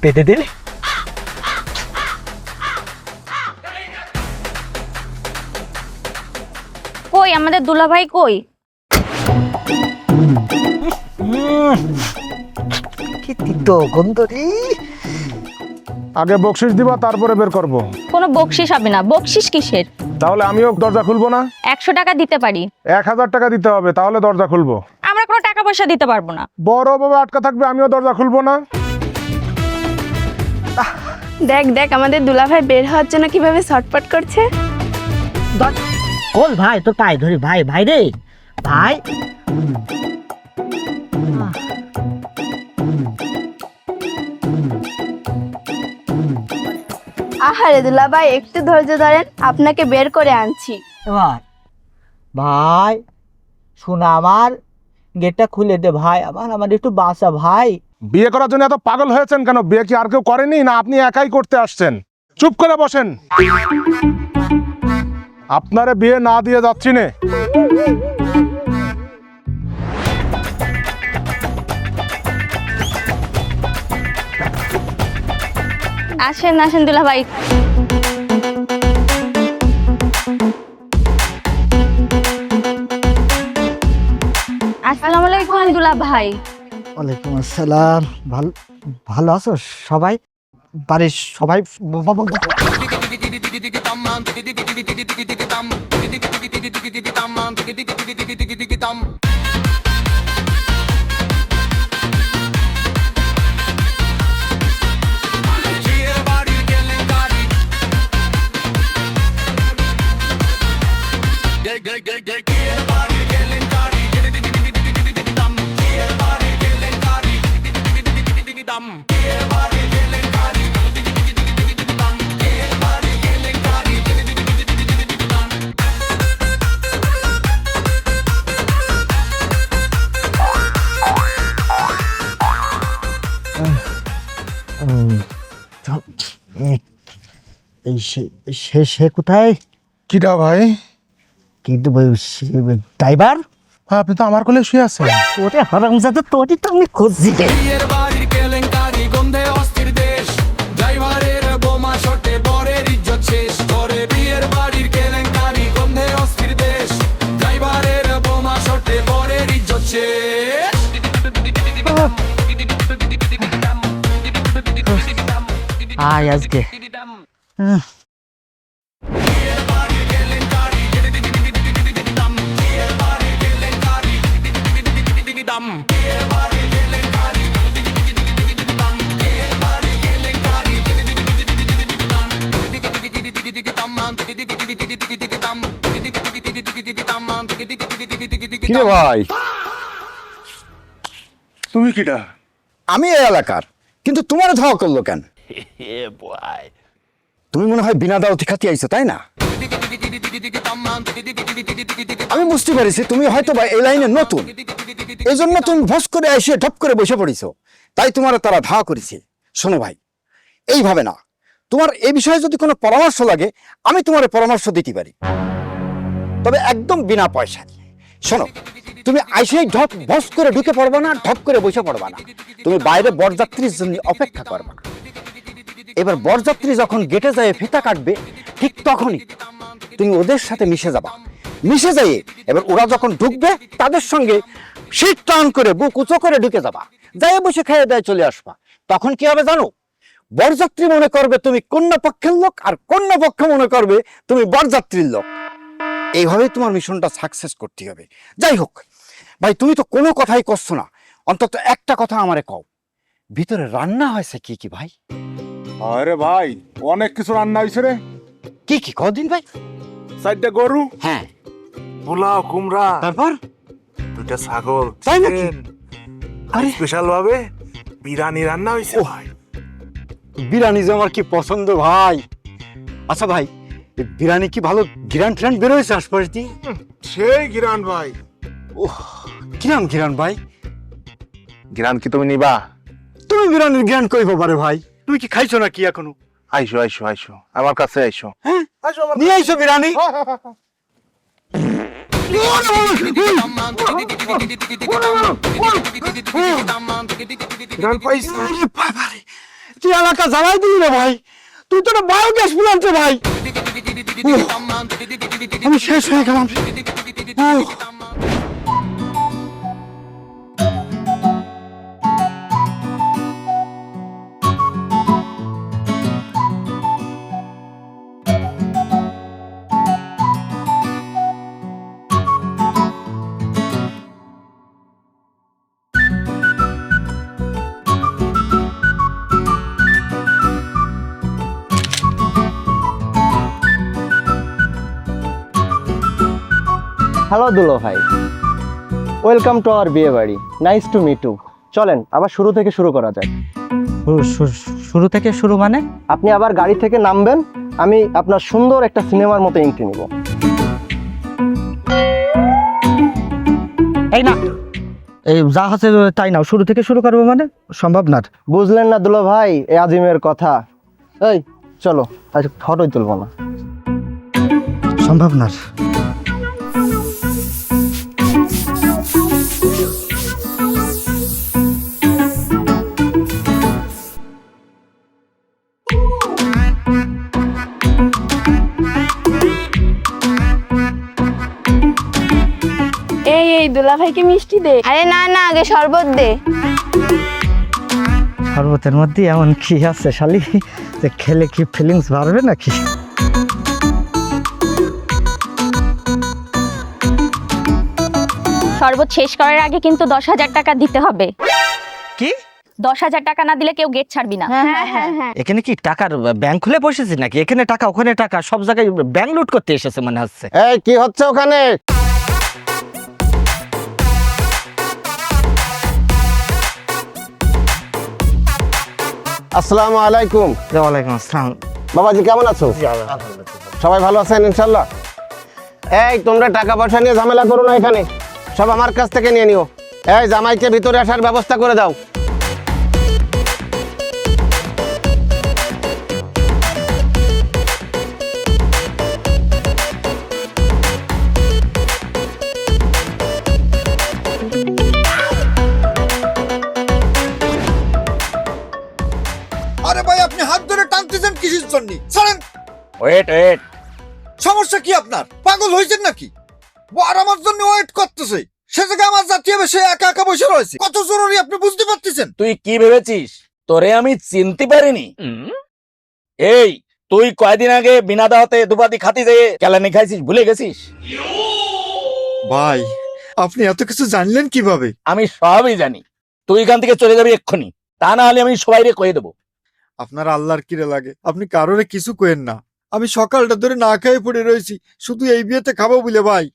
পেতে দিন। কই আমাদের দুলাভাই কই? কি তিতো গন্ধ রে। আগে বকশিস দিবা, তারপরে বের করব। কোনো বকশিস হবে না। বকশিস কিসের? তাহলে আমিও দরজা খুলবো না? 100 টাকা দিতে পারি। 1000 টাকা দিতে হবে, তাহলে দরজা খুলবো। আমরা কোনো টাকা পয়সা দিতে পারবো না। বড় বাবা আটকা থাকবে, আমিও দরজা খুলবো না। দেখ দেখ আমাদের দুলাভাই বের হওয়ার জন্য কিভাবে ছটফট করছে। কোল ভাই, তোর পায়ে ধরি ভাই। ভাই রে ভাই, আহারে দুলাভাই, একটু ধৈর্য ধরেন, আপনাকে বের করে আনছি। এবার ভাই শোনা, আমার গেটটা খুলে দে ভাই। আমার একটু বাঁচা ভাই। বিয়ে করার জন্য এত পাগল হয়েছেন কেন? বিয়ে কি আর কেউ করেনি, না আপনি একাই করতে আসছেন? চুপ করে বসেন। আপনারে বিয়ে না দিয়ে যাচ্ছি নে। আসেন আসেন দুলাভাই। আসসালামু আলাইকুম দুলাভাই। ওয়ালাইকুম আসসালাম। ভালো ভালো আছো সবাই? বাড়ির সবাই? এই সে কোথায়? কিটা ভাই? কিন্তু ড্রাইভার, আপনি তো আমার কোলে শুয়ে আছেন। তোরে হারামজাদা, তোরই তো আমি খুঁজছি। বিয়ের বাড়ির কেলেঙ্কারি, গন্ধে অস্থির দেশ, ড্রাইভারের বোমা শটে বরের ইজ্জত শেষ করে। বিয়ের বাড়ির কেলেঙ্কারি, গন্ধে অস্থির দেশ, ড্রাইভারের বোমা শটে বরের ইজ্জত শেষ। আয় আজকে কিরে ভাই, তুমি কিটা? আমি এই এলাকার, কিন্তু তোমার ধাওয়া করলো কেন? তুমি মনে হয় বিনা দাওয়াতি খাতি আইছো, তাই না? আমি বুঝতে পারিছি তুমি হয়তো বা এই লাইনে নতুন, এই জন্য তুমি ভস করে এসে ঢপ করে বসে পড়িছো, তাই তোমার তারা ধাওয়া করেছে। শোনো ভাই, এইভাবে না, তোমার এই বিষয়ে যদি কোনো পরামর্শ লাগে আমি তোমার পরামর্শ দিতে পারি, তবে একদম বিনা পয়সায়। শোনো, তুমি আইসেই ঢপ ভস করে ঢুকে পড়বা না, ঢপ করে বসে পড়বা না, তুমি বাইরে বরযাত্রীর জন্য অপেক্ষা করবা। এবার বরযাত্রী যখন গেটে যায় ফিতা কাটবে, ঠিক তখনই তুমি ওদের সাথে মিশে যাবা। মিশে যাই এবার ওরা যখন ঢুকবে তাদের সঙ্গে সিট টান করে বুক উঁচু করে ঢুকে যাবা, যাই বসে খেয়ে দেয় চলে আসবা। তখন কি হবে জানো? বরযাত্রী মনে করবে তুমি কন্যা পক্ষের লোক, আর কন্যা পক্ষ মনে করবে তুমি বরযাত্রীর লোক। এইভাবেই তোমার মিশনটা সাকসেস করতে হবে। যাই হোক ভাই, তুমি তো কোনো কথাই করছো না, অন্তত একটা কথা আমারে কও, ভিতরে রান্না হয়েছে কি কি ভাই? আরে ভাই, অনেক কিছু রান্না হয়েছে রে। কি কি কদিন ভাই? 4টা গরু, হ্যাঁ, পোলাও, কুমড়া, তারপর 2টা ছাগল, তাই নাকি? চিকেন, আরে স্পেশাল ভাবে বিরিয়ানি রান্না হয়েছে ভাই। বিরিয়ানি যে আমার কি পছন্দ ভাই। আচ্ছা ভাই, এই বিরিয়ানি কি ভালো গিরান ট্রান বের হয়েছে আশপাশ দিয়ে? সেই গিরান ভাই। ওহ, কিরাম গিরান ভাই? গিরান কি তুমি নিবা? তুমি বিরিয়ানির জ্ঞান কই পারে ভাই? তুমি কি খাইছো নাকি এখনো? আইসো আইসো আইসো, আমার কাছে আইসো। হ্যাঁ, নিয়ে আইসো বিরিয়ানি। গান পাইছি। আরে বাবারে, তুই এলাকা জ্বালাই দিলি রে ভাই, তুই তো বায়োগ্যাস প্লান্ট রে ভাই। উহ, আমি শেষ হয়ে গেলাম। উহ। হ্যালো দুলো ভাই, ওয়েলকাম টু আওয়ার বিয়ে বাড়ি। Nice to meet you. চলেন আবার শুরু থেকে শুরু করা যায়। শুরু থেকে শুরু মানে? আপনি আবার গাড়ি থেকে নামবেন, আমি আপনার সুন্দর একটা সিনেমার মতো এন্ট্রি নিব। এই না, এই যা আছে তাই নাও, শুরু থেকে শুরু করবো মানে সম্ভব না। বুঝলেন না দুলো ভাই এই আজিমের কথা? এই চলো, আজ ফটোই তুলবো না। সম্ভব না। এই দুলা ভাইকে মিষ্টি দে। আরে না না, আগে শরবত দে। শরবতের মধ্যে এমন কি আছে শালি যে খেলে কি ফিলিংস বাড়বে নাকি? শরবত শেষ করার আগে কিন্তু 10,000 টাকা দিতে হবে। কি? 10,000 টাকা না দিলে কেউ গেট ছাড়বি না। হ্যাঁ। এখানে কি টাকার ব্যাংক খুলে বসেছি নাকি? এখানে টাকা ওখানে টাকা, সব জায়গায় ব্যাংক লুট করতে এসেছে মনে হচ্ছে। এই কি হচ্ছে ওখানে? আসসালামু আলাইকুম। ওয়ালাইকুম আসসালাম। বাবাজি কেমন আছো? সবাই ভালো আছেন ইনশাল্লাহ? এই তোমরা টাকা পয়সা নিয়ে ঝামেলা করো না, এখানে সব আমার কাছ থেকে নিয়ে নিও। এই জামাইকে ভিতরে আসার ব্যবস্থা করে দাও। আরে ভাই, আপনি হাত ধরে টানতেছেন কিসের জন্য? ছাড়েন। ওয়েট। সমস্যা কি আপনার? পাগল হয়েছেন নাকি? আর আমার জন্য ওয়েট করতেছে, সে জায়গায় আমার জাতীয় সে একা একা বসে রয়েছে। কত জরুরি আপনি বুঝতে পারতেছেন? তুই কি ভেবেছিস তোরে আমি চিনতে পারিনি? এই তুই কয়দিন আগে বিনা দাওয়াতে দুপাতি খাতি যেয়ে কেলানি খাইছিস, ভুলে গেছিস? ভাই, আপনি এত কিছু জানলেন কিভাবে? আমি সবই জানি। তুই এখান থেকে চলে যাবি এক্ষুনি, তা না হলে আমি সবাইরে কয়ে দেবো। আপনার আল্লাহর কিরে লাগে, আপনি কারোরে কিছু কইেন না। আমি সকালটা ধরে না খেয়ে পড়ে রয়েছি শুধু এই বিয়েতে খাবো বলে। ভাই,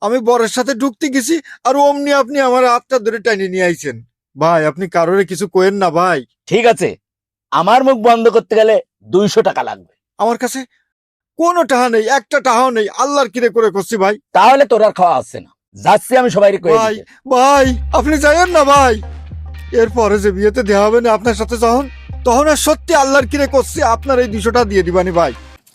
আমি বরের সাথে ঢুকতে গেছি আর অমনি আপনি আমার হাতটা ধরে টাইনে নিয়ে আইছেন। ভাই, আপনি কারোরে কিছু কইেন না ভাই। ঠিক আছে, আমার মুখ বন্ধ করতে গেলে 200 টাকা লাগবে। আমার কাছে কোনো টাকা নেই, একটা টাকাও নেই। আল্লাহর কিরে করে করছি ভাই। তাহলে তোর আর খাওয়া আসছে না, যাচ্ছি আমি সবাইরে কয়ে ভাই দিতে। ভাই, আপনি যাইয়েন না ভাই। এরপরে যে বিয়েতে দেওয়া হবে না আপনার সাথে তখন আর সত্যি আল্লাহর কিরে করছি আপনার এই 200 টাকা দিয়ে দিবানি ভাই।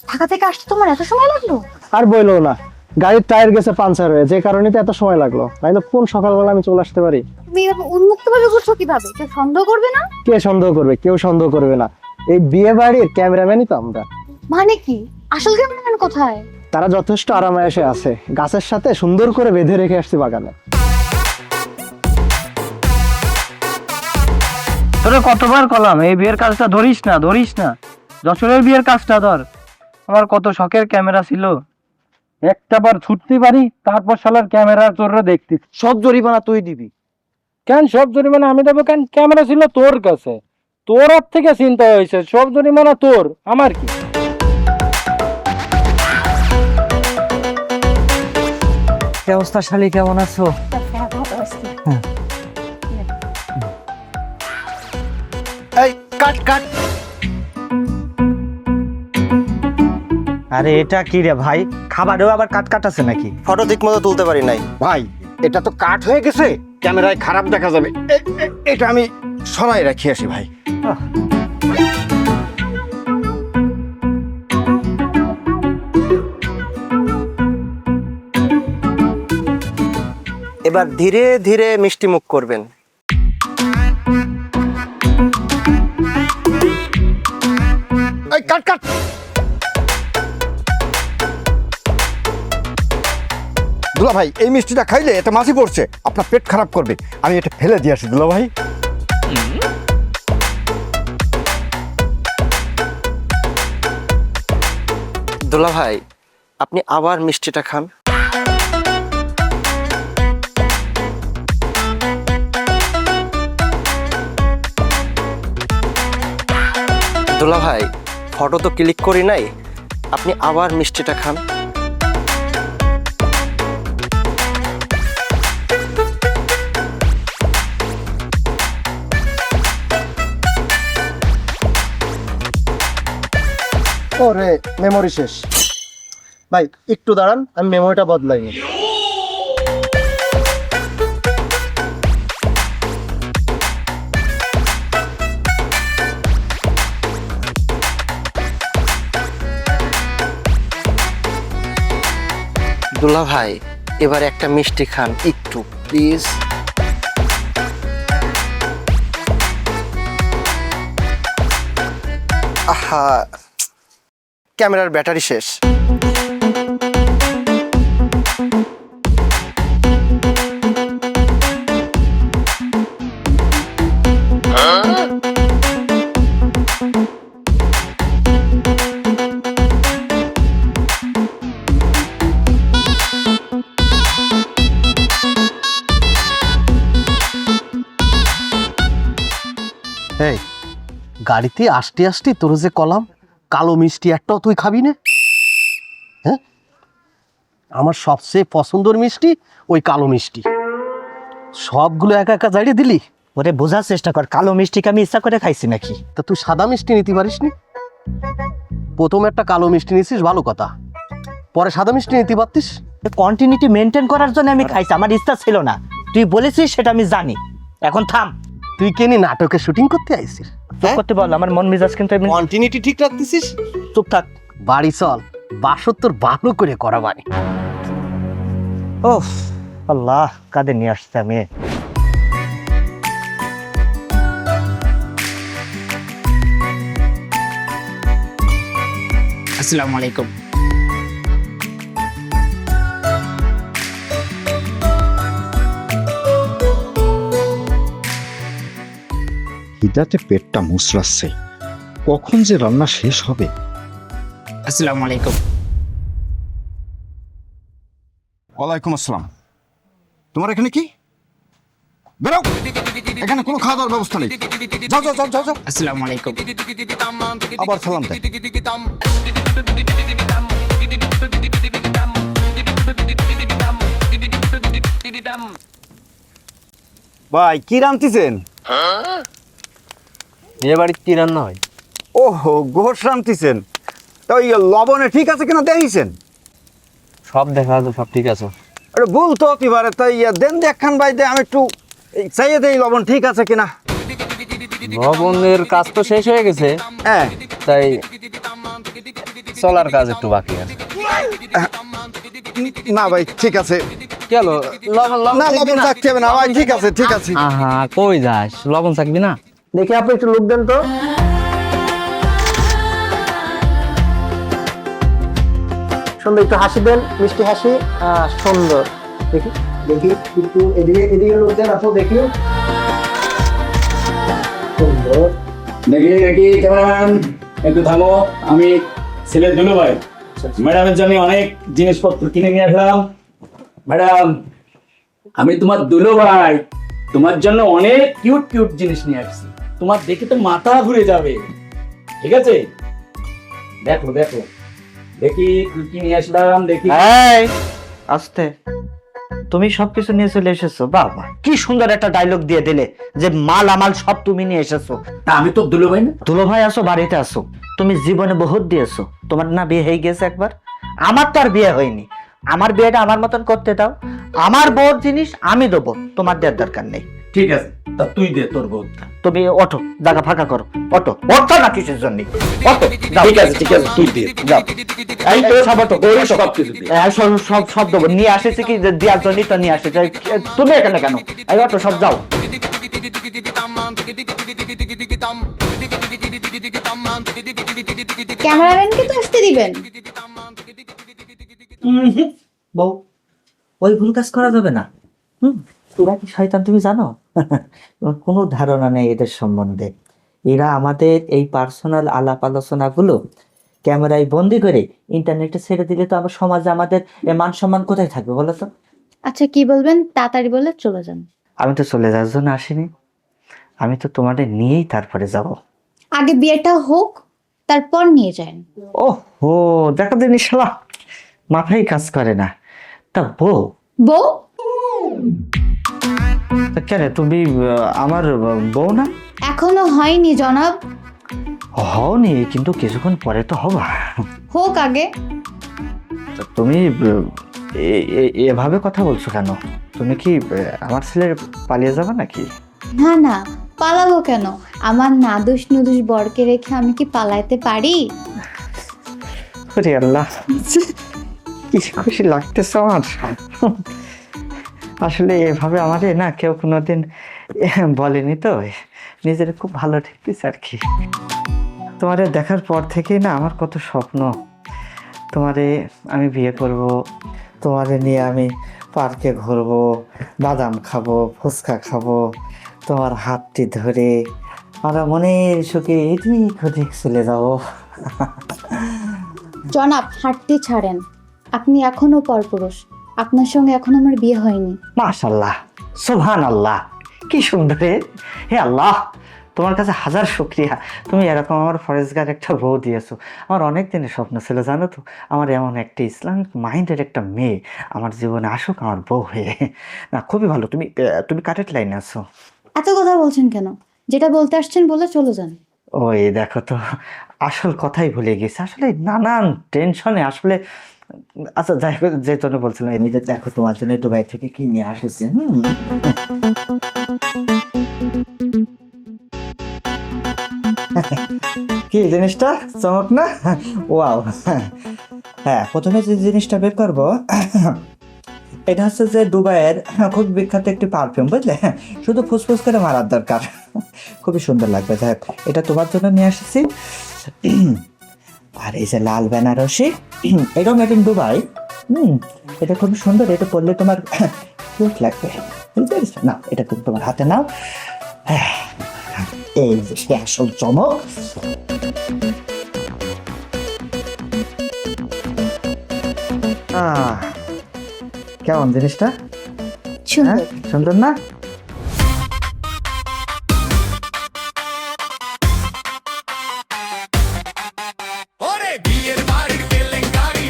ঢাকা থেকে আসতে তোমার এত সময় লাগলো? আর বইলো না, গাড়ির টায়ার গেছে পাঞ্চার হয়ে, যে কারণে তো এত সময় লাগলো। নাইলে কোন সকালবেলা আমি চলে আসতে পারি। তুমি উন্মুক্ত ভাবে করছো কিভাবে? কেউ সন্দেহ করবে না? কে সন্দেহ করবে? কেউ সন্দেহ করবে না। এই বিয়ে বাড়ির ক্যামেরাম্যানই তো আমরা। মানে কি? আসল ক্যামেরাম্যান কোথায়? তারা যথেষ্ট আরামায়েশে আছে, গাছের সাথে সুন্দর করে বেঁধে রেখে আসছি বাগানে। তোরে কতবার কলাম এই বিয়ের কাজটা ধরিস না। যশোরের বিয়ের কাজটা ধর। আমার কত শখের ক্যামেরা ছিল, একটা বার ছুটতে পারি তারপর শালার ক্যামেরা চোররা দেখতি। সব জরিমানা তুই দিবি। কেন সব জরিমানা আমি দেবো কেন? ক্যামেরা ছিল তোর কাছে, তোর হাত থেকে চিন্তা হয়েছে, সব জরিমানা তোর, আমার কি? কি অবস্থা শালি, কেমন আছো? এই কাট। আরে এটা কি রে ভাই, খাবারেও আবার কাট আছে নাকি? ফটো ঠিক মতো তুলতে পারি নাই ভাই, এটা তো কাট হয়ে গেছে, ক্যামেরায় খারাপ দেখা যাবে। এটা আমি সরাই রাখি আসি ভাই। এবার ধীরে ধীরে মিষ্টি মুখ করবেন। এই কাট কাট। দুলা ভাই এই মিষ্টিটা খাইলে এটা মাছি পড়ছে, আপনার পেট খারাপ করবে, আমি এটা ফেলে দিয়ে আসি দুলা ভাই। দুলা ভাই আপনি আবার মিষ্টিটা খান। দুলা ভাই ফটো তো ক্লিক করি নাই, আপনি আবার মিষ্টিটা খান। ওরে মেমোরি শেষ। ভাই একটু দাঁড়ান, আমি মেমোরিটা বদলাই নি। দুলা ভাই এবার একটা মিষ্টি খান একটু প্লিজ। আহা ক্যামেরার ব্যাটারি শেষ। এই গাড়িতে আসতে আসতে তোর যে কলাম কালো মিষ্টি একটাও তুই খাবি না? হ্যাঁ, আমার সবচেয়ে পছন্দের মিষ্টি ওই কালো মিষ্টি, সবগুলো একা একা জাড়িয়ে দিলি। ওরে বোঝার চেষ্টা কর, কালো মিষ্টিকে আমি ইচ্ছা করে খাইছি নাকি? তা তুই সাদা মিষ্টি নিতে পারিস নি? প্রথম একটা কালো মিষ্টি নিছিস ভালো কথা, পরে সাদা মিষ্টি নিতে পারতিস। কন্টিনিউটি মেনটেন করার জন্য আমি খাইছি, আমার ইচ্ছা ছিল না। তুই বলেছিস সেটা আমি জানি, এখন থাম। তুই কেনি নাটকে শুটিং করতে আইছিস? চুপ করতে বল, আমার মন মেজাজ কিন্তু এমনি। কন্টিনিউটি ঠিক রাখতেছিস? চুপ থাক। বাড়ি চল, বাসর তোর ভালো করে করা বাড়ি। ওহ আল্লাহ, কাঁদে নিয়ে আসছে আমি। আসসালামু আলাইকুম। খিদাতে পেটটা মুচড়াচ্ছে, কখন যে রান্না শেষ হবে। আসসালামু আলাইকুম। ওয়ালাইকুম আসসালাম। তোমার এখানে কি? বেরো, এখানে কোনো খাওয়া দাওয়ার ব্যবস্থা নেই। যাও যাও যাও যাও যাও। আসসালামু আলাইকুম। আবার সালাম দেয়। ভাই কি রান্তিছেন? বিয়ে বাড়ির কি রান্না হয়? ওহো, গোশ রান্তিছেন। তো ওই লবণে ঠিক আছে কিনা দেখিছেন? সব দেখা আছে, সব ঠিক আছে। আরে ভুল তো এবারে তাই দেন দেখখান বাইদে আমি একটু চাইয়ে দেই লবণ ঠিক আছে কিনা। লবণের কাজ তো শেষ হয়ে গেছে, হ্যাঁ তাই চলার কাজ একটু বাকি আছে। না ভাই ঠিক আছে। কেন লবণ না লবণ চাকতে হবে না ভাই, ঠিক আছে ঠিক আছে। আহা কই যাস, লবণ থাকবি না? দেখি আপনি একটু লোক দেন তো। সুন্দর একটু হাসি দেন, মিষ্টি হাসি। সুন্দর, দেখি দেখি একটু এদিকে এদিকে লোক দেন, আপু দেখি। সুন্দর, দেখি দেখি ক্যামেরাম্যান একটু থামো, আমি ছেলে দুলু ভাই ম্যাডামের জন্য অনেক জিনিসপত্র কিনে নিয়ে আসলাম। ম্যাডাম আমি তোমার দুলু ভাই, তোমার জন্য অনেক কিউট কিউট জিনিস নিয়ে আসছি, তোমার দেখে তো মাথা ঘুরে যাবে। ঠিক আছে, দেখো দেখো দেখি কি নিয়ে আসলাম। দেখি আস্তে, তুমি সবকিছু নিয়ে চলে এসেছো। বাবা কি সুন্দর একটা ডায়লগ দিয়ে দিলে যে মাল আমাল সব তুমি নিয়ে এসেছো। তা আমি তো দুলু ভাই না? দুলো ভাই আসো, বাড়িতে আসো। তুমি জীবনে বহুত দিয়েছো, তোমার না বিয়ে হয়ে গেছে একবার, আমার তো আর বিয়ে হয়নি। আমার বিয়েটা আমার মতন করতে দাও, আমার বউর জিনিস আমি দেবো, তোমার দেওয়ার দরকার নেই। ঠিক আছে, তা তুই দে তোর বোধ। তুমি অটো জায়গা ফাঁকা করো, অটো অটো না কিসের জন্য, অটো যাও। ঠিক আছে ঠিক আছে, তুই দে যাও। এই তো সব তো গৌরী সব কিছু দে। সব সব সব দেবো, নিয়ে আসেছি কি যে দেওয়ার জন্যই তো নিয়ে আসেছি। তুমি এখানে কেন? এই অটো সব যাও। ক্যামেরাম্যানকে তো আসতে দিবেন। বউ, ওই ভুল কাজ করা যাবে না। তোরা কি শয়তান তুমি জানো? তোমার কোনো ধারণা নেই এদের সম্বন্ধে। এরা আমাদের এই পার্সোনাল আলাপ আলোচনাগুলো ক্যামেরায় বন্দি করে ইন্টারনেটে ছেড়ে দিলে তো আমার সমাজে আমাদের মান সম্মান কোথায় থাকবে বলো তো? আচ্ছা কি বলবেন তাড়াতাড়ি বলে চলে যান। আমি তো চলে যাওয়ার জন্য আসিনি, আমি তো তোমাদের নিয়েই তারপরে যাব। আগে বিয়েটা হোক, তারপর নিয়ে যান। ও হো, দেখা দিন শালা মাথায় কাজ করে না। তা বউ, বউ? কেন তুমি আমার বউ না? এখনো হয়নি জনাব। হওনি, কিন্তু কিছুক্ষণ পরে তো হবা। হোক আগে। তা তুমি এভাবে কথা বলছো কেন? তুমি কি আমার ছেলের পালিয়ে যাবে নাকি? না না, পালাবো কেন? আমার নাদুস নুদুস বরকে রেখে আমি কি পালাইতে পারি? ওরে আল্লাহ, কি খুশি লাগতেছে আমার। আসলে এভাবে আমারে না কেউ কোনোদিন বলেনি, তো নিজের খুব ভালো ঠেকতেছে আর কি। তোমারে দেখার পর থেকেই না আমার কত স্বপ্ন। তোমারে আমি বিয়ে করব, তোমারে নিয়ে আমি পার্কে ঘুরবো, বাদাম খাবো, ফুচকা খাবো, তোমার হাতটি ধরে আমরা মনের সুখে এদিক ওদিক চলে যাবো। জনাব হাঁটতে ছাড়েন, আপনি এখনো পরপুরুষ। আপনার সঙ্গে এখনো আমার বিয়ে হয়নি। মাশাল্লাহ, সুবহান আল্লাহ, কি সুন্দর রে! হে আল্লাহ, তোমার কাছে হাজার শুকরিয়া, তুমি এরকম আমার ফরেজগার একটা বউ দিয়েছো। আমার অনেক দিনের স্বপ্ন ছিল জানো তো, আমার এমন একটা ইসলামিক মাইন্ডের একটা মেয়ে আমার জীবনে আসুক আমার বউ হয়ে। না, খুবই ভালো, তুমি তুমি কারেক্ট লাইনে আছো। এত কথা বলছেন কেন? যেটা বলতে আসছেন বলে চলে যান। ওই দেখো তো, আসল কথাই ভুলে গেছি আসলে, নানান টেনশনে আসলে। আচ্ছা যাই হোক, যে জন্য বলছিলাম, এমনিতে দেখো তোমার জন্য দুবাই থেকে কি নিয়ে আসেছি। কি জিনিসটা চমক না? ওয়াও। হ্যাঁ, প্রথমে যে জিনিসটা বের করবো, এটা হচ্ছে যে দুবাইয়ের খুব বিখ্যাত একটি পারফিউম, বুঝলে? শুধু ফুসফুস করে মারার দরকার, খুবই সুন্দর লাগবে। যাই হোক, এটা তোমার জন্য নিয়ে আসছি। আর এই যে লাল বেনারসি, এটাও মেড ইন দুবাই। এটা খুবই সুন্দর, এটা পরলে তোমার কিউট লাগবে, বুঝতে পেরেছো? না, এটা তুমি তোমার হাতে নাও। এই যে আসল চমক। কেমন জিনিসটা? সুন্দর। সুন্দর না? ওরে বিয়ের বাড়ির কেলেঙ্কারি,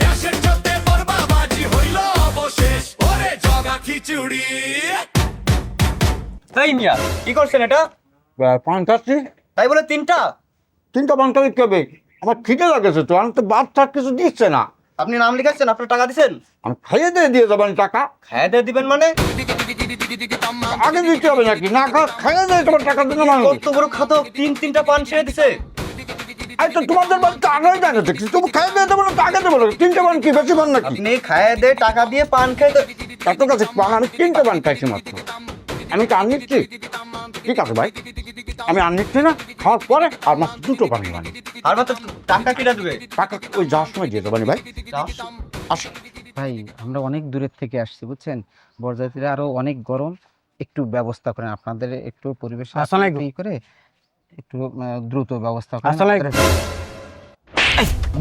গ্যাসের চোতে বরবাবাজি হইল অবশেষ। ওরে জগা খিচুড়ি। তাই মিয়া, কি করছেন এটা? পান খাচ্ছি। তাই বলে তিনটা? তিনটা পান খাবি কেবে? আমার খিদে লাগেছে তো, আমি তো বাদ থাক কিছু দিচ্ছে না। আপনি নাম লিখাচ্ছেন, আপনার টাকা দিছেন? আমি খাইয়ে দিয়ে যাবেন টাকা। খাইয়ে দিয়ে দিবেন মানে? আগে দিতে হবে নাকি? না খাইয়ে দিয়ে তোমার টাকা দিলে মানে কত বড় খাদক, তিনটা পান ছেড়ে দিছে। এই তো তোমাদের বাড়িতে আগেই টাকা দেখছি, তুমি খাইয়ে দিয়ে দেবো না টাকা দেবো না? তিনটে পান কি বেশি পান নাকি? আপনি খাইয়ে দিয়ে টাকা দিয়ে পান খেয়ে এত কাছে পান আমি তিনটে পান খাইছি মাত্র। আমি তো আনিচ্ছি, ঠিক আছে ভাই, আমি আনিচ্ছি না, খাওয়ার পরে আর মাত্র দুটো পান মানে। আর মাত্র টাকা কিনা দেবে? টাকা ওই যাওয়ার সময় দিয়ে দেবানি ভাই। আসো ভাই, আমরা অনেক দূরের থেকে আসছি বুঝছেন, বরযাত্রীরা আরো অনেক গরম, একটু ব্যবস্থা করেন আপনাদের, একটু পরিবেশ করে একটু দ্রুত ব্যবস্থা করেন।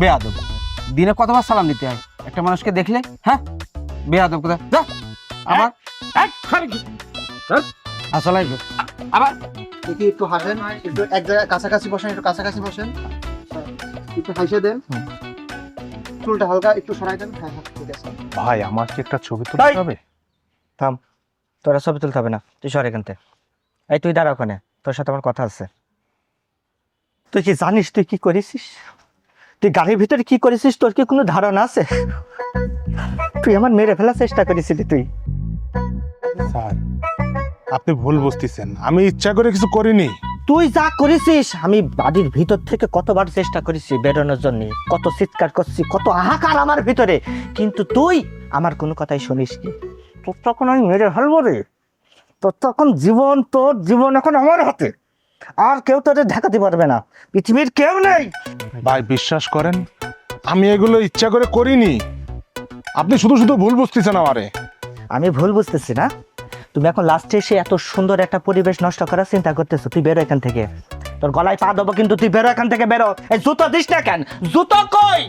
বেয়াদব, দিনে কতবার সালাম দিতে হয় একটা মানুষকে দেখলে? হ্যাঁ, বেয়াদব কোথায় যা আমার। আসসালামাইকুম। আবার একটু হাসেন, একটু এক জায়গায় কাছাকাছি বসেন, একটু কাছাকাছি বসেন, একটু হাসে দেন, চুলটা হালকা একটু সরাই দেন। হ্যাঁ হ্যাঁ, ঠিক আছে। ভাই, আমার কি একটা ছবি তুলতে হবে? থাম, তোরা ছবি তুলতে হবে না, তুই সর এখান থেকে। এই তুই দাঁড়া ওখানে, তোর সাথে আমার কথা আছে। তুই কি জানিস তুই কি করেছিস? তুই গাড়ির ভিতরে কি করেছিস তোর কি কোনো ধারণা আছে? তুই আমার মেরে ফেলার চেষ্টা করেছিলি তুই। স্যার, আপনি ভুল বুঝতেছেন, আমি ইচ্ছা করে কিছু করিনি। তুই যা করেছিস, আমি বাড়ির ভিতর থেকে কতবার চেষ্টা করেছি বেরোনোর জন্য, কত চিৎকার করছি, কত হাহাকার আমার ভিতরে, কিন্তু তুই আমার কোনো কথাই শুনিসনি। তোর তখন আমি মেরে ফেলবো রে, তোর তখন জীবন, তোর জীবন এখন আমার হাতে। আর কেউ তোদের ঢাকাতে পারবে না, পৃথিবীর কেউ নেই। ভাই বিশ্বাস করেন, আমি এগুলো ইচ্ছা করে করিনি। আপনি শুধু শুধু ভুল বুঝতেছেন আমারে। আমি ভুল বুঝতেছি না? তুমি এখন লাস্টে এসে এত সুন্দর একটা পরিবেশ নষ্ট করার চিন্তা করতেছো। তুই বেরো এখান থেকে, তোর গলায় পা দেবো কিন্তু তুই বেরো এখান থেকে, বেরো। এই জুতো দিস না কেন? জুতো কই?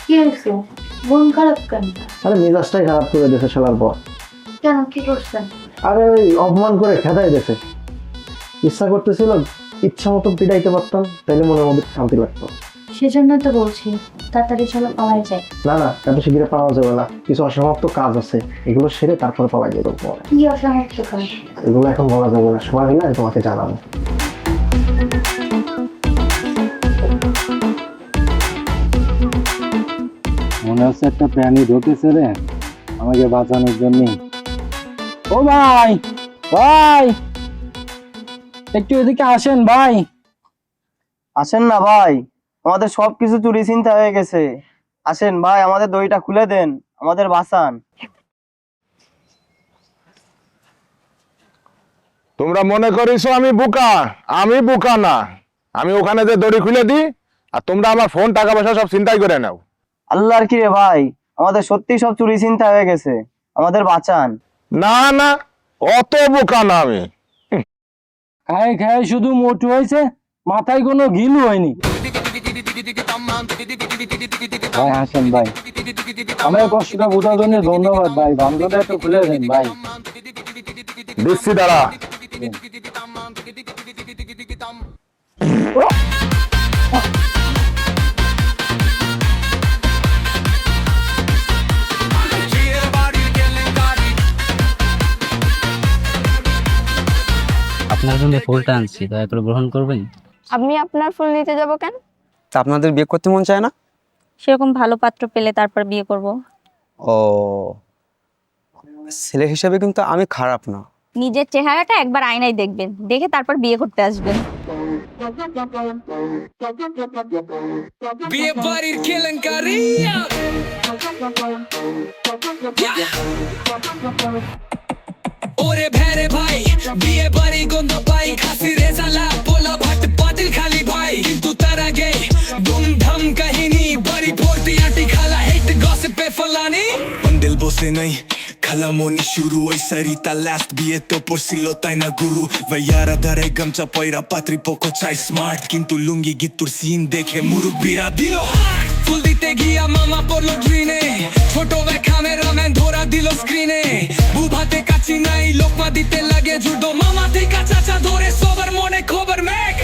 কি হয়েছে? মন খারাপ কেন? আরে মেজাজটাই খারাপ করে দিয়েছে শালার বর। কেন, কি করছেন? আরে ওই অপমান করে খেদাই দিয়েছে। ইচ্ছা করতেছিল ইচ্ছা মতো পিটাইতে পারতাম, তাইলে মনের মধ্যে শান্তি লাগতো। সেজন্য তো বলছি তাড়াতাড়ি চলো পালাই যাই। না না, এত শীঘ্র পাওয়া যাবে না, কিছু অসমাপ্ত কাজ আছে, এগুলো সেরে তারপরে পাওয়া যাবে। কি অসমাপ্ত কাজ? এগুলো এখন বলা যাবে না, সময় হলে আমি তোমাকে জানাবো। মনে হচ্ছে একটা প্রাণী ঢুকেছে রে আমাকে বাঁচানোর জন্য। ও ভাই, ভাই একটু এদিকে আসেন ভাই। আসেন না ভাই, আমাদের সবকিছু চুরি চিন্তা হয়ে গেছে। আসেন ভাই, আমাদের দড়িটা খুলে দেন, আমাদের বাঁচান। তোমরা মনে করিস আমি বোকা? আমি বোকা না। আমি ওখানে যে দড়ি খুলে দিই আর তোমরা আমার ফোন টাকা পয়সা সব চিন্তাই করে নাও। আল্লাহর কি রে ভাই, আমাদের সত্যি সব চুরি চিন্তা হয়ে গেছে, আমাদের বাঁচান। না না, অত বোকা না আমি। খায় খায় শুধু মোটু হয়েছে, মাথায় কোনো গিলু হয়নি। ভাই আসেন ভাই, আমার কষ্টটা বোঝার জন্য ধন্যবাদ ভাই। বান্ধবটা একটু খুলে দেন ভাই। দিচ্ছি দাঁড়া। বিয়ের বাড়ির কেলেঙ্কারি আপনার জন্য ফুলটা আনছি, দয়া করে গ্রহণ করবেন। আমি আপনার ফুল নিতে যাব কেন? তা আপনাদের বিয়ে করতে মন চায় না? সেরকম ভালো পাত্র পেলে তারপর বিয়ে করব। ও, ছেলে হিসেবে কিন্তু আমি খারাপ না। নিজের চেহারাটা একবার আয়নায় দেখবেন, দেখে তারপর বিয়ে করতে আসবেন। বিয়ে বাড়ির কেলেঙ্কারি ওরে ভেরে ভাই, বিয়ে বাড়ি গন্ধ পাই, খাসি রেজালা পোলা ভাত পাতিল খালি ভাই। কিন্তু তার আগে ধুমধাম কাহিনী, বাড়ি ভর্তি আটি খালা, হেট গসিপে ফলানি। বন্ডেল বসে নাই খালামনি শুরু, ওই সারিতা লাস্ট বিয়ে তো পড়ছিল তাই না গুরু। ভাইয়ারা ধারে গামছা পয়রা, পাত্রী পক্ষ চাই স্মার্ট, কিন্তু লুঙ্গি গিত্তুর সিন দেখে মুরব্বিরা দিল ফুল দিতে গিয়া মামা পড়লো ড্রিনে, ছোট ভাই ক্যামেরাম্যান ধরা দিল স্ক্রিনে। বুভাতে কাছি নাই, লোকমা দিতে লাগে জুডো, মামাতে কাঁচা ধরে সবার মনে খবর মেঘ।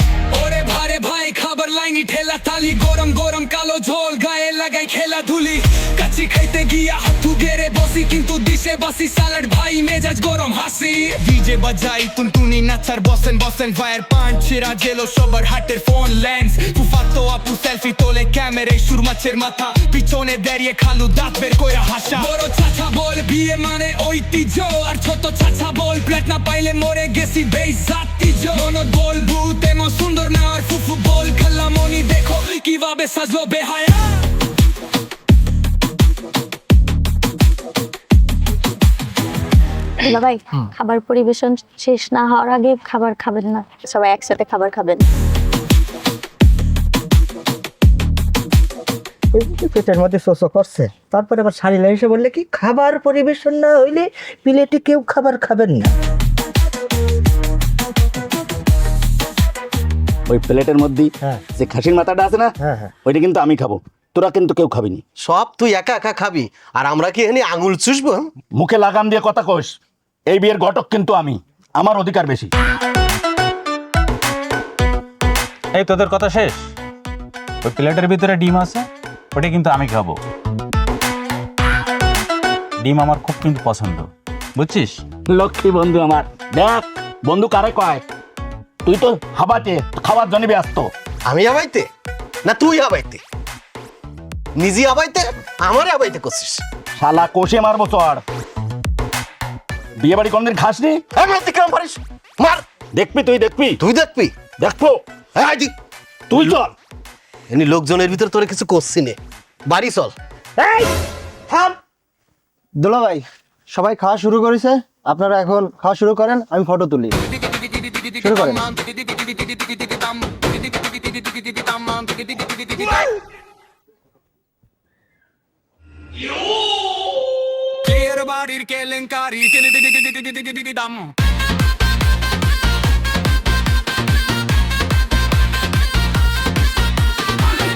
ওরে ভারে ভাই খাবার লাইনি, ঠেলা থালি, গরম গরম কালো ঝোল, গায়ে লাগাই খেলা ধুলি। কাছি খাইতে গিয়া হাতু গেড়ে বসি, কিন্তু দিশে বাসি সালাড ভাই, মেজাজ গরম হাসি। ডিজে বাজাই টুনটুনি নাচার বসেন বসেন, ভাইয়ের পান ছেঁড়া গেলো সবার হাটের ফোন লেন্স। ফুফাতো আপু সেলফি তোলে ক্যামেরায়, সুরমাছের মাথা পিছনে দাঁড়িয়ে খালু দাঁত বের কইরা হাসা। বড় চাচা বল বিয়ে মানে ঐতিহ্য, আর ছোট চাচা বল প্লেট না পাইলে মরে গেছি বেইজ্জতি। ননদ বল ভূত এমন সুন্দর না, আর ফুফু বল খালামনি দেখো কিভাবে সাজলো বেহায়া। ভাই, খাবার পরিবেশন শেষ না হওয়ার আগে খাবার খাবেন না, সবাই একসাথে খাবার খাবেন। পেটের মধ্যে শোষো করছে, তারপরে আবার শাড়িলা এসে বললে কি খাবার পরিবেশন না হইলে প্লেটে কেউ খাবার খাবেন না। ওই প্লেটের মধ্যে যে খাসির মাথাটা আছে না, ওইটা কিন্তু আমি খাবো, তোরা কিন্তু কেউ খাবিনি। সব তুই একা একা খাবি, আর আমরা কি এখানে আঙুল চুষবো? মুখে লাগাম দিয়ে কথা কইস, এই বিয়ের ঘটক কিন্তু আমি, আমার অধিকার বেশি। এই তোদের কথা শেষ? ওই প্লেটের ভিতরে ডিম আছে, ওটা কিন্তু আমি খাবো। ডিম আমার খুব কিন্তু পছন্দ, বুঝছিস? লক্ষ্মী বন্ধু আমার। দেখ বন্ধু কারে কয়, তুই তো হাবাতে খাবার জন্য ব্যস্ত। আমি আবাইতে না তুই আবাইতে? নিজে আবাইতে আমারে আবাইতে করছিস। শালা কোষে মারবো চড়। বিয়ে বাড়ি কোনদিন খাসনি? মার দেখবি তুই দেখবি দেখবো হ্যাঁ তুই চল এমনি লোকজনের ভিতর তোরে কিছু করছি নে বাড়ি চল দুলা ভাই সবাই খাওয়া শুরু করেছে, আপনারা এখন খাওয়া শুরু করেন, আমি ফটো তুলি। শুরু করেন। বিয়ের বাড়ির কেলেঙ্কারি দাম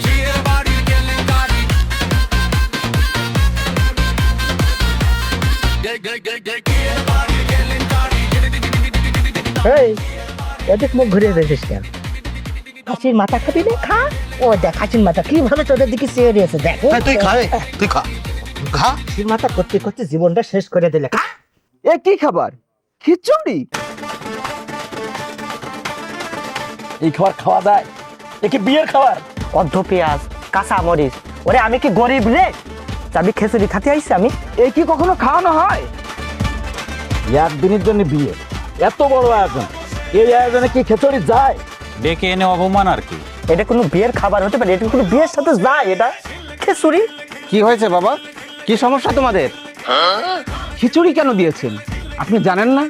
বিয়ের বাড়ির কেলেঙ্কারি বিয়ের বাড়ির কেলেঙ্কারি এই এদিক মুখ ঘুরিয়ে দিয়েছিস কেন? খাসির মাথা খাবি না? খা। ও দেখ খাসির মাথা কিভাবে তোদের দিকে চেয়ে রয়েছে দেখ। তুই খা তুই খা খা খাসির মাথা করতে করতে জীবনটা শেষ করে দিলে। খা। এ কি খাবার? খিচুড়ি? এই খাবার খাওয়া যায়? এ কি বিয়ের খাবার? অর্ধ পেঁয়াজ, কাঁচা মরিচ। ওরে আমি কি গরিব রে? আমি খিচুড়ি খাতে আইছি আমি? এ কি কখনো খাওয়ানো হয়? একদিনের জন্য বিয়ে, এত বড় আয়োজন, এই আয়োজনে কি খিচুড়ি যায়? ডেকে এনে অপমান আর কি। এটা কোনো বিয়ের খাবার হতে পারে? এটা কোনো বিয়ের সাথে যায়? এটা খিচুড়ি? কি হয়েছে বাবা, কি সমস্যা তোমাদের? খিচুড়ি কেন দিয়েছেন? আপনি জানেন না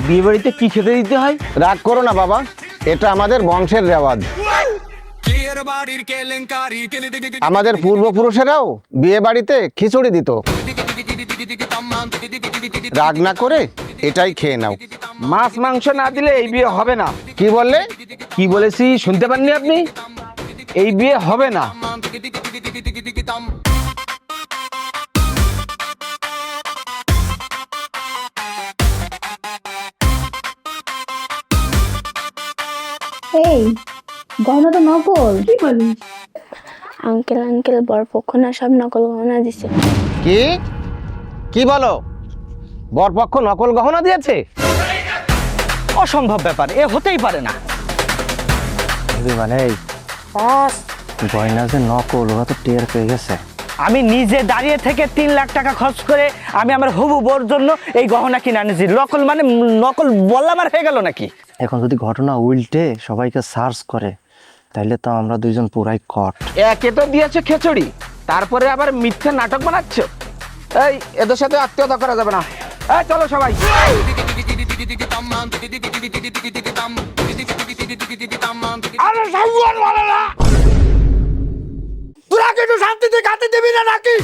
বিয়ে বাড়িতে কি খেতে দিতে হয়? রাগ করো না বাবা, এটা আমাদের বংশের রেওয়াজ। বিয়ের বাড়ির কেলেঙ্কারি আমাদের পূর্বপুরুষেরাও বিয়ে বাড়িতে খিচুড়ি দিত। রাগ না করে এটাই খেয়ে নাও। মাছ মাংস না দিলে এই বিয়ে হবে না। কি বললে? কি বলেছি শুনতে পাননি আপনি? এই বিয়ে হবে না। এই গহনা তো নকল। কি বলিস? আঙ্কেল বরপক্ষ না সব নকল গহনা দিছে। কি কি বলো? বরপক্ষ নকল গহনা দিয়েছে? অসম্ভব ব্যাপার, এ হতেই পারে না। মানে গয়না যে নকল, ওরা তো টের পেয়ে গেছে। আমি নিজে দাঁড়িয়ে থেকে 3 লাখ টাকা খরচ করে আমি আমার হবু বোর জন্য এই গহনা কিনে আনেছি। নকল মানে নকল বললাম আর হয়ে গেল নাকি? এখন যদি ঘটনা উল্টে সবাইকে সার্চ করে, তাইলে তো আমরা দুইজন পুরাই কট। একে তো দিয়েছে খিচুড়ি, তারপরে আবার মিথ্যে নাটক বানাচ্ছ। এই এদের সাথে আত্মীয়তা করা যাবে না। এই চলো সবাই। আরে সাউয়ার মারালা, তোরা কি একটু শান্তিতে খাতে দিবি না নাকি?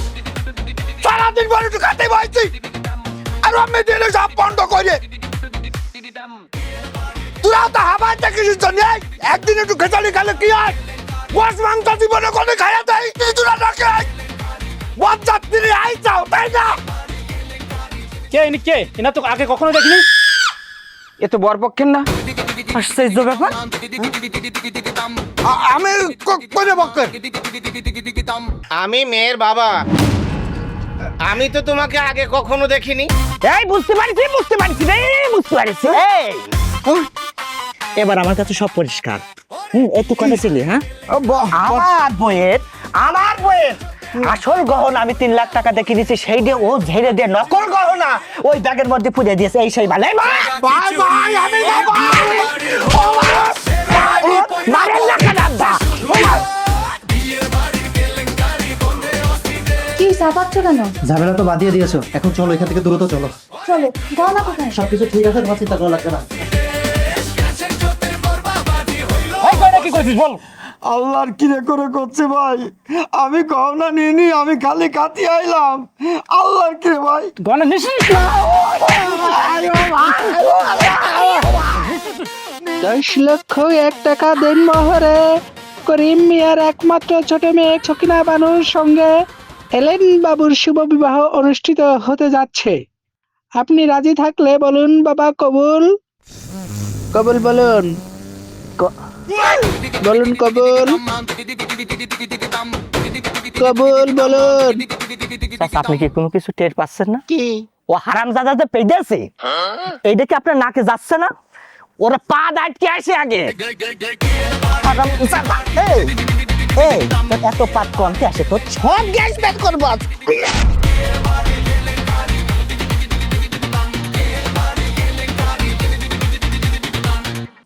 সারাদিন পরে একটু খাতে বসছি, আর আমি দিলে সব বন্ধ করে। তোরা তো হাবাই দেখিস তো নেই, একদিন একটু খেচালি খেলে কি হয়? গোস মাংস জীবনে কোনো খাইয়া দেয় তোরা নাকি? বরযাত্রী আইসাও তাই না? কে ইনি কে? এনা তো আগে কখনো দেখিনি। এ তো বরপক্ষের না। আশ্চর্য ব্যাপার। আমি কোনে বক্কের? আমি মেয়ের বাবা, আমি তো তোমাকে আগে কখনো দেখিনি। এই বুঝতে পারছি রে, বুঝতে পারছি। এই এবার আমার কাছে সব পরিষ্কার। একটু কথা ছিলি হ্যাঁ? আমার বইয়ের আসল গহনা আমি 3 লাখ টাকা দেখে দিচ্ছি, সেই দিয়ে ও ঝেড়ে দিয়ে নকল গহনা ওই ব্যাগের মধ্যে পুড়ে দিয়েছে। এই সেই ভাই ভাই আমি বাবা মারেন না কাদাব্বা। কি চাপাচ্ছ কেন? ঝামেলা তো বাদিয়ে দিয়েছো, এখন চলো এখান থেকে দ্রুত চলো। চলো, গহনা কোথায়? সবকিছু ঠিক আছে, তোমার চিন্তা করা লাগবে না। কি করছিস বল? আল্লাহর কিরে করে করছে ভাই, আমি গহনা নিয়ে নি, আমি খালি কাতি আইলাম। আল্লাহর কিরে ভাই, গহনা নিছিস? 10,01,000 টাকা দেন মহরে। করিম মিয়ার একমাত্র ছোট মেয়ে ছকিনা বানুর সঙ্গে এলেন বাবুর শুভ বিবাহ অনুষ্ঠিত হতে যাচ্ছে। আপনি রাজি থাকলে বলুন বাবা কবুল। কবুল বলুন, বলুন কবুল, কবুল বলুন। আপনি কি কোনো কিছু টের পাচ্ছেন না? কি ও হারামজাদা যে পেইদে আছে, এইটা কি আপনার নাকে যাচ্ছে না? ওরা পা দাঁড়কে আসে আগে। হারামজাদা, এই তোর এত পাত কমতে আসে, তোর সব গ্যাস বের করবো আজ।